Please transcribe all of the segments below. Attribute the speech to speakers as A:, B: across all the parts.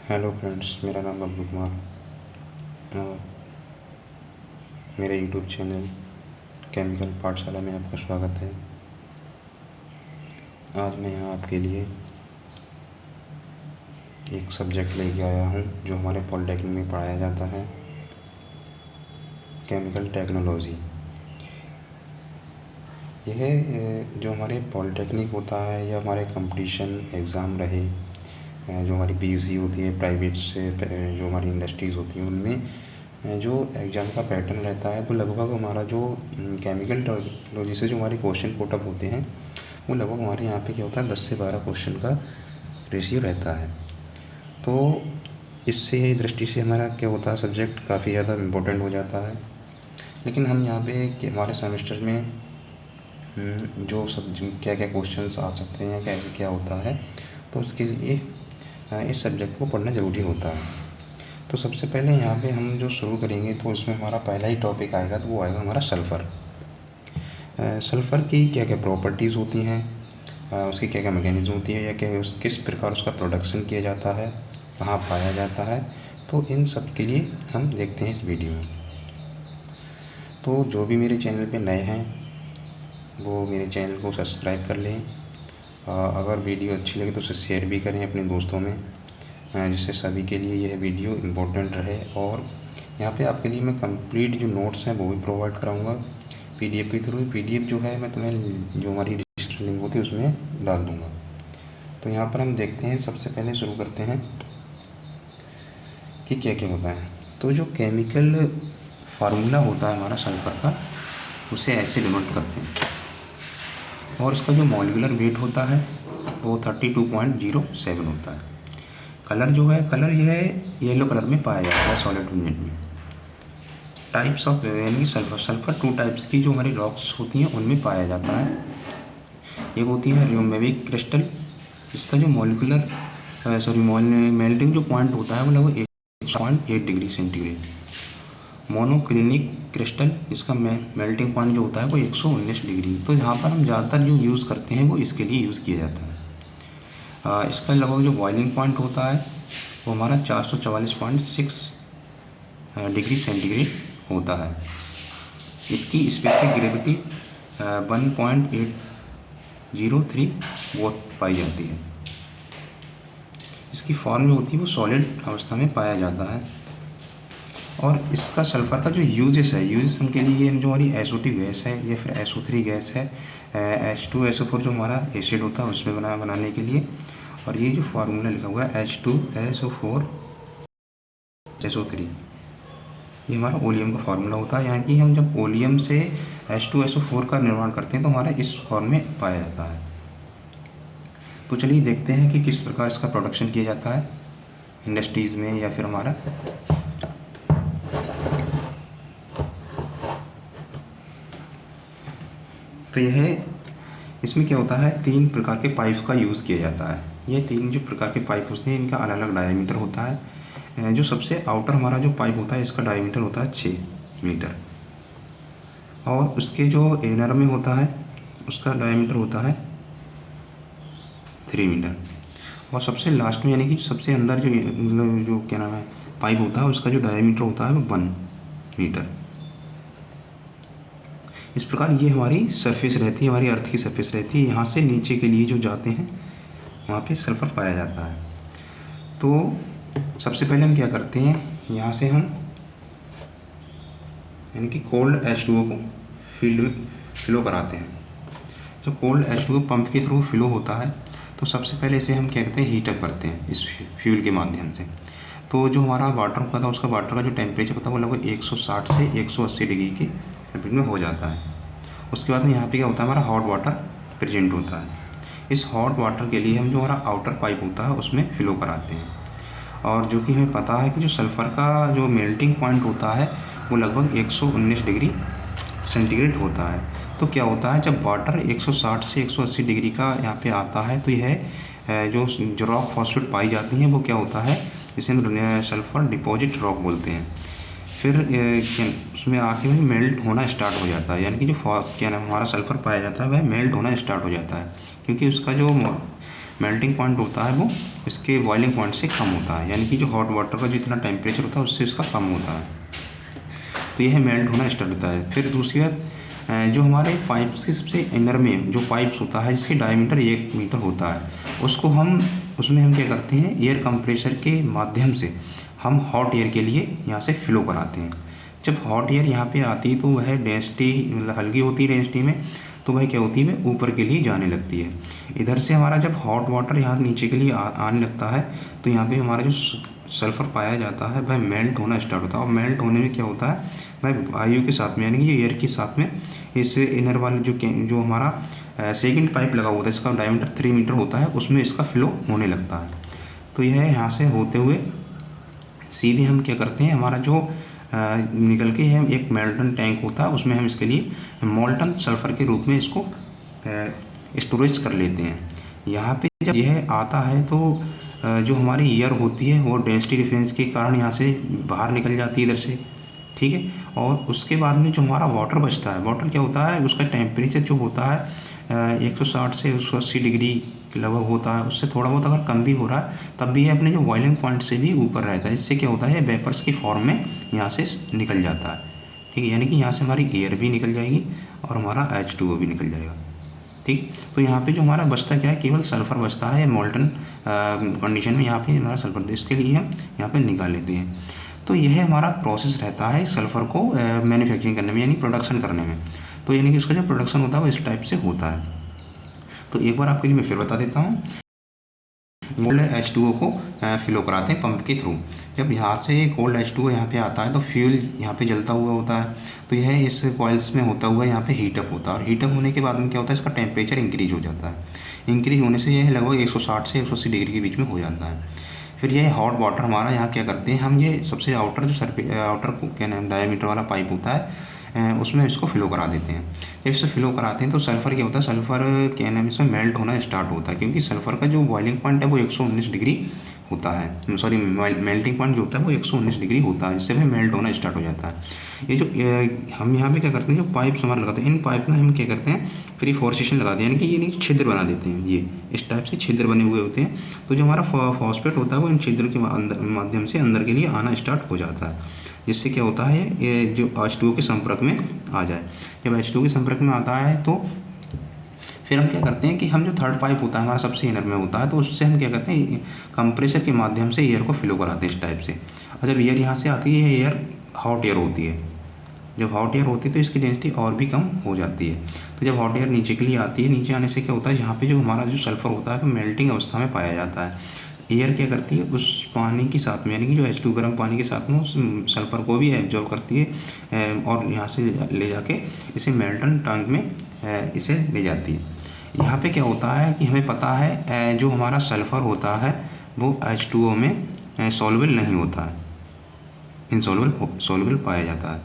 A: Hello friends, मेरा नाम अब्दुल कुमार और मेरे यूट्यूब चैनल केमिकल पाठशाला में आपका स्वागत है। आज मैं यहाँ आपके लिए एक सब्जेक्ट लेके आया हूँ जो हमारे पॉलिटेक्निक में पढ़ाया जाता है, केमिकल टेक्नोलॉजी। यह जो हमारे पॉलिटेक्निक होता है या हमारे कंपटीशन एग्ज़ाम रहे, जो हमारी पीयूसी होती है प्राइवेट से, जो हमारी इंडस्ट्रीज़ होती हैं, उनमें जो एग्ज़ाम का पैटर्न रहता है तो लगभग हमारा जो केमिकल टेक्नोलॉजी से जो हमारे क्वेश्चन पुटअप होते हैं वो लगभग हमारे यहाँ पे क्या होता है 10 से 12 क्वेश्चन का रेशियो रहता है। तो इससे दृष्टि से हमारा क्या होता है, सब्जेक्ट काफ़ी ज़्यादा इम्पोर्टेंट हो जाता है। लेकिन हम यहाँ पे हमारे सेमेस्टर में जो सब क्या क्या क्वेश्चंस आ सकते हैं, कैसे क्या होता है, तो उसके लिए इस सब्जेक्ट को पढ़ना ज़रूरी होता है। तो सबसे पहले यहाँ पे हम जो शुरू करेंगे तो इसमें हमारा पहला ही टॉपिक आएगा, तो वो आएगा हमारा सल्फ़र। सल्फ़र की क्या क्या प्रॉपर्टीज़ होती हैं, उसकी क्या क्या मैकेनिज़्म होती है, या किस प्रकार उसका प्रोडक्शन किया जाता है, कहाँ पाया जाता है, तो इन सब के लिए हम देखते हैं इस वीडियो में। तो जो भी मेरे चैनल पे नए हैं वो मेरे चैनल को सब्सक्राइब कर लें। अगर वीडियो अच्छी लगे तो उसे शेयर भी करें अपने दोस्तों में, जिससे सभी के लिए यह वीडियो इम्पोर्टेंट रहे। और यहाँ पे आपके लिए मैं कंप्लीट जो नोट्स हैं वो भी प्रोवाइड कराऊँगा पीडीएफ के थ्रू। पीडीएफ जो है मैं तुम्हें जो हमारी रजिस्टर लिंक होती है उसमें डाल दूँगा। तो यहाँ पर हम देखते हैं, सबसे पहले शुरू करते हैं कि क्या क्या होता है। तो जो केमिकल फार्मूला होता है हमारा सल्फ़र का, उसे ऐसे डिनोट करते हैं, और इसका जो मॉलिक्यूलर वेट होता है वो 32.07 होता है। कलर जो है, कलर यह येलो कलर में पाया जाता है सॉलिड यूनिट में। टाइप्स ऑफ, यानी कि सल्फ़र 2 टाइप्स की जो हमारी रॉक्स होती हैं उनमें पाया जाता है। एक होती है र्यूमेविक क्रिस्टल, इसका जो मेल्टिंग जो पॉइंट होता है वो लगभग 1.8 डिग्री सेंटीग्रेड। मोनोक्लिनिक क्रिस्टल, इसका मेल्टिंग पॉइंट जो होता है वो 119 डिग्री। तो यहाँ पर हम ज़्यादातर जो यूज़ करते हैं वो इसके लिए यूज़ किया जाता है। इसका लगभग जो बॉइलिंग पॉइंट होता है वो हमारा 444.6 डिग्री सेंटीग्रेड होता है। इसकी स्पेसिफिक ग्रेविटी 1.803 वोट पाई जाती है। इसकी फॉर्म जो होती है वो सॉलिड अवस्था में पाया जाता है। और इसका सल्फ़र का जो यूजेस है, हम के लिए जो हमारी SO2 गैस है या फिर SO3 गैस है, H2SO4 जो हमारा एसिड होता है उसमें बनाने के लिए। और ये जो फार्मूला लिखा हुआ है H2SO4 SO3, ये हमारा ओलियम का फार्मूला होता है। यानी कि हम जब ओलियम से H2SO4 का निर्माण करते हैं तो हमारा इस फॉर्म में पाया जाता है। तो चलिए देखते हैं कि किस प्रकार इसका प्रोडक्शन किया जाता है इंडस्ट्रीज़ में या फिर हमारा। तो यह इसमें क्या होता है, 3 प्रकार के पाइप का यूज़ किया जाता है। ये 3 जो प्रकार के पाइप होते हैं इनका अलग अलग डायमीटर होता है। जो सबसे आउटर हमारा जो पाइप होता है इसका डायमीटर होता है 6 मीटर, और उसके जो इनर में होता है उसका डायमीटर होता है 3 मीटर, और सबसे लास्ट में यानी कि सबसे अंदर जो मतलब जो क्या नाम है पाइप होता है उसका जो डायमीटर होता है वो 1 मीटर। इस प्रकार ये हमारी सरफेस रहती है, हमारी अर्थ की सरफेस रहती है। यहाँ से नीचे के लिए जो जाते हैं वहाँ पे सल्फ़र पाया जाता है। तो सबसे पहले हम क्या करते हैं, यहाँ से हम यानी कि कोल्ड H2O को फिलो कराते हैं। जो कोल्ड H2O पंप के थ्रू फिलो होता है तो सबसे पहले इसे हम क्या कहते हैं, हीटअप करते हैं इस फ्यूल के माध्यम से। तो जो हमारा वाटर होता था उसका वाटर का जो टेम्परेचर होता है वो लगभग 160 से 180 डिग्री के रिपीट में हो जाता है। उसके बाद में यहाँ पे क्या होता है, हमारा हॉट वाटर प्रेजेंट होता है। इस हॉट वाटर के लिए हम जो हमारा आउटर पाइप होता है उसमें फिलो कराते हैं। और जो कि हमें पता है कि जो सल्फ़र का जो मेल्टिंग पॉइंट होता है वो लगभग 119 डिग्री सेंटीग्रेड होता है। तो क्या होता है, जब वाटर 160 से 180 डिग्री का यहाँ पे आता है तो यह जो रॉक फॉस्फेट पाई जाती हैं वो क्या होता है, जिसे हम सल्फ़र डिपॉजिट रॉक बोलते हैं। फिर उसमें आके वही मेल्ट होना स्टार्ट हो जाता है, यानी कि जो क्या नाम हमारा सल्फ़र पाया जाता है वह मेल्ट होना स्टार्ट हो जाता है, क्योंकि उसका जो मेल्टिंग पॉइंट होता है वो इसके बॉइलिंग पॉइंट से कम होता है, यानी कि जो हॉट वाटर का जितना टेम्परेचर होता है उससे इसका कम होता है, तो यह मेल्ट होना स्टार्ट होता है। फिर दूसरी बात, जो हमारे पाइप्स के सबसे इनर में जो पाइप्स होता है जिसकी डायमीटर 1 मीटर होता है, उसमें हम क्या करते हैं, एयर कंप्रेसर के माध्यम से हम हॉट एयर के लिए यहाँ से फ्लो कराते हैं। जब हॉट एयर यहाँ पे आती है तो वह डेंसिटी मतलब हल्की होती है डेंसिटी में, तो वह क्या होती है, वह ऊपर के लिए जाने लगती है। इधर से हमारा जब हॉट वाटर यहाँ नीचे के लिए आने लगता है तो यहाँ पे हमारा जो सल्फ़र पाया जाता है वह मेल्ट होना स्टार्ट होता है। और मेल्ट होने में क्या होता है, वह वायु के साथ में यानी कि एयर के साथ में इस इनर वाले जो हमारा सेकंड पाइप लगा होता है, इसका डायमीटर 3 मीटर होता है, उसमें इसका फ्लो होने लगता है। तो यह यहाँ से होते हुए सीधे हम क्या करते हैं, हमारा जो निकल के है एक मेल्टन टैंक होता है, उसमें हम इसके लिए मोल्टन सल्फ़र के रूप में इसको स्टोरेज कर लेते हैं। यहाँ पे जब यह आता है तो जो हमारी एयर होती है वो डेंसिटी डिफरेंस के कारण यहाँ से बाहर निकल जाती है इधर से, ठीक है। और उसके बाद में जो हमारा वाटर बचता है, वाटर क्या होता है, उसका टेम्परेचर जो होता है 160 से 180 डिग्री के लगभग होता है। उससे थोड़ा बहुत अगर कम भी हो रहा है तब भी अपने जो बॉइलिंग पॉइंट से भी ऊपर रहता है। इससे क्या होता है, वेपर्स की फॉर्म में यहाँ से निकल जाता है, ठीक है। यानी कि यहाँ से हमारी एयर भी निकल जाएगी और हमारा H2O भी निकल जाएगा, ठीक। तो यहाँ पे जो हमारा बचता क्या है, केवल सल्फ़र बचता है मोल्टन कंडीशन में। यहाँ पे हमारा सल्फ़र, इसके लिए हम यहाँ पे निकाल लेते हैं। तो यह हमारा प्रोसेस रहता है सल्फ़र को मैन्युफैक्चरिंग करने में यानी प्रोडक्शन करने में। तो यानी कि उसका जो प्रोडक्शन होता है वो इस टाइप से होता है। तो एक बार आपके लिए मैं फिर बता देता हूँ। कोल्ड H2O को फ्लो कराते हैं पंप के थ्रू। जब यहाँ से कोल्ड H2O यहाँ पे आता है तो फ्यूल यहाँ पे जलता हुआ होता है, तो यह इस कॉइल्स में होता हुआ यहाँ पे हीटअप होता है। और हीटअप होने के बाद में क्या होता है, इसका टेम्परेचर इंक्रीज हो जाता है। इंक्रीज होने से यह लगभग 160 से 180 डिग्री के बीच में हो जाता है। फिर यह हॉट वाटर हमारा यहाँ क्या करते हैं, हम ये सबसे आउटर जो आउटर क्या नाम डायमीटर वाला पाइप होता है उसमें इसको फ्लो करा देते हैं। जब इसे फ्लो कराते हैं तो सल्फ़र क्या होता है, सल्फ़र क्या नाम इसमें मेल्ट होना स्टार्ट होता है, क्योंकि सल्फ़र का जो बॉइलिंग पॉइंट है वो 119 डिग्री होता है, सॉरी मेल्टिंग पॉइंट जो होता है वो 119 डिग्री होता है, जिससे फिर मेल्ट होना स्टार्ट हो जाता है। ये जो हम यहाँ पे क्या करते हैं, जो पाइप्स हमारे लगाते हैं, इन पाइप में हम क्या करते हैं, फ्री फोर्सेशन लगाते हैं, यानी कि ये छिद्र बना देते हैं। ये इस टाइप से छिद्र बने हुए होते हैं। तो जो हमारा फॉस्फेट होता है वो इन छिद्र के माध्यम से अंदर के लिए आना स्टार्ट हो जाता है, जिससे क्या होता है, ये जो H2O के संपर्क में आ जाए। जब H2O के संपर्क में आता है तो फिर हम क्या करते हैं कि हम जो थर्ड पाइप होता है हमारा सबसे इनर में होता है, तो उससे हम क्या करते हैं, कंप्रेसर के माध्यम से एयर को फ्लो कराते हैं इस टाइप से। और जब एयर यहाँ से आती है, एयर हॉट एयर होती है। जब हॉट एयर होती है तो इसकी डेंसिटी और भी कम हो जाती है। तो जब हॉट एयर नीचे के लिए आती है, नीचे आने से क्या होता है, यहाँ पे जो हमारा जो सल्फ़र होता है वो मेल्टिंग अवस्था में पाया जाता है। एयर क्या करती है, उस पानी के साथ में यानी कि जो H2 गर्म पानी के साथ में उस सल्फ़र को भी एब्जॉर्ब करती है और यहाँ से ले जाके इसे मेल्टन टैंक में इसे ले जाती है। यहाँ पे क्या होता है कि हमें पता है जो हमारा सल्फ़र होता है वो H2O में सॉल्युबल नहीं होता है, इनसॉल्युबल पाया जाता है,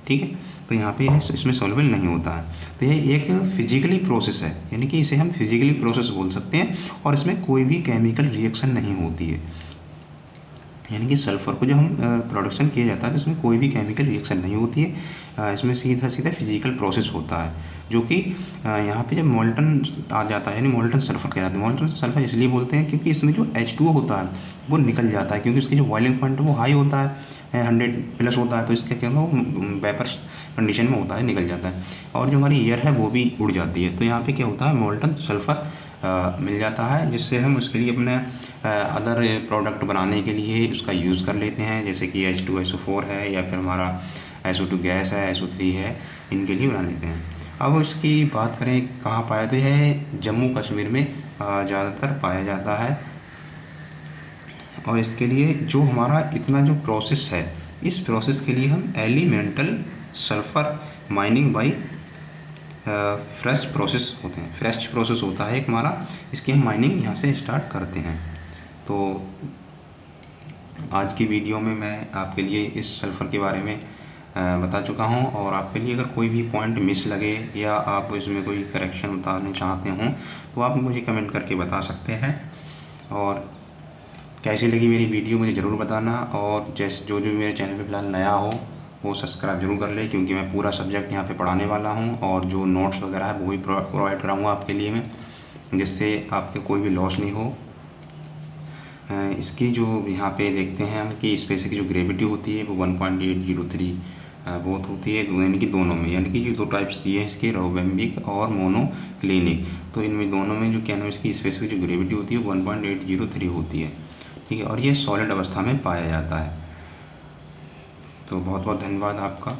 A: ठीक है। तो यहाँ पे इसमें सॉल्युबल नहीं होता है। तो ये एक फिजिकली प्रोसेस है, यानी कि इसे हम फिजिकली प्रोसेस बोल सकते हैं। और इसमें कोई भी केमिकल रिएक्शन नहीं होती है, यानी कि सल्फ़र को जब हम प्रोडक्शन किया जाता है तो इसमें कोई भी केमिकल रिएक्शन नहीं होती है। इसमें सीधा फिजिकल प्रोसेस होता है, जो कि यहाँ पे जब मोल्टन आ जाता है, यानी मोल्टन सल्फ़र कहलाता है। मोल्टन सल्फ़र इसलिए बोलते हैं क्योंकि इसमें जो H2O होता है वो निकल जाता है, क्योंकि उसकी जो बॉइलिंग पॉइंट है वो हाई होता है, 100+ होता है। तो इसके क्या वो वेपर कंडीशन में होता है, निकल जाता है। और जो हमारी एयर है वो भी उड़ जाती है। तो यहाँ पे क्या होता है, मोल्टन सल्फ़र मिल जाता है, जिससे हम उसके लिए अपने अदर प्रोडक्ट बनाने के लिए उसका यूज़ कर लेते हैं, जैसे कि H2SO4 है या फिर हमारा SO2 गैस है, SO3 है, इनके लिए बना लेते हैं। अब इसकी बात करें कहाँ पाया, तो यह जम्मू कश्मीर में ज़्यादातर पाया जाता है। और इसके लिए जो हमारा इतना जो प्रोसेस है, इस प्रोसेस के लिए हम elemental sulphur mining by fresh process होते हैं, फ्रेश प्रोसेस होता है एक हमारा, इसकी हम माइनिंग यहाँ से स्टार्ट करते हैं। तो आज की वीडियो में मैं आपके लिए इस सल्फ़र के बारे में बता चुका हूँ। और आपके लिए अगर कोई भी पॉइंट मिस लगे या आप इसमें कोई करेक्शन बताने चाहते हों तो आप मुझे कमेंट करके बता सकते हैं। और कैसी लगी मेरी वीडियो मुझे ज़रूर बताना। और जैसे जो मेरे चैनल पे फ़िलहाल नया हो वो सब्सक्राइब जरूर कर ले, क्योंकि मैं पूरा सब्जेक्ट यहाँ पे पढ़ाने वाला हूँ और जो नोट्स वगैरह है वो भी प्रोवाइड कराऊँगा आपके लिए मैं। जिससे आपके कोई भी लॉस नहीं हो। इसकी जो यहाँ पे देखते हैं हम कि स्पेस की जो ग्रेविटी होती है वो 1.803 बहुत होती है, यानी कि दोनों में, यानी कि जो दो टाइप्स दिए हैं इसके, रोबेम्बिक और मोनोक्लिनिक, तो इनमें दोनों में जो क्या नाम इसकी स्पेस की जो ग्रेविटी होती है 1.803 होती है, ठीक है, और ये सॉलिड अवस्था में पाया जाता है। तो बहुत बहुत धन्यवाद आपका।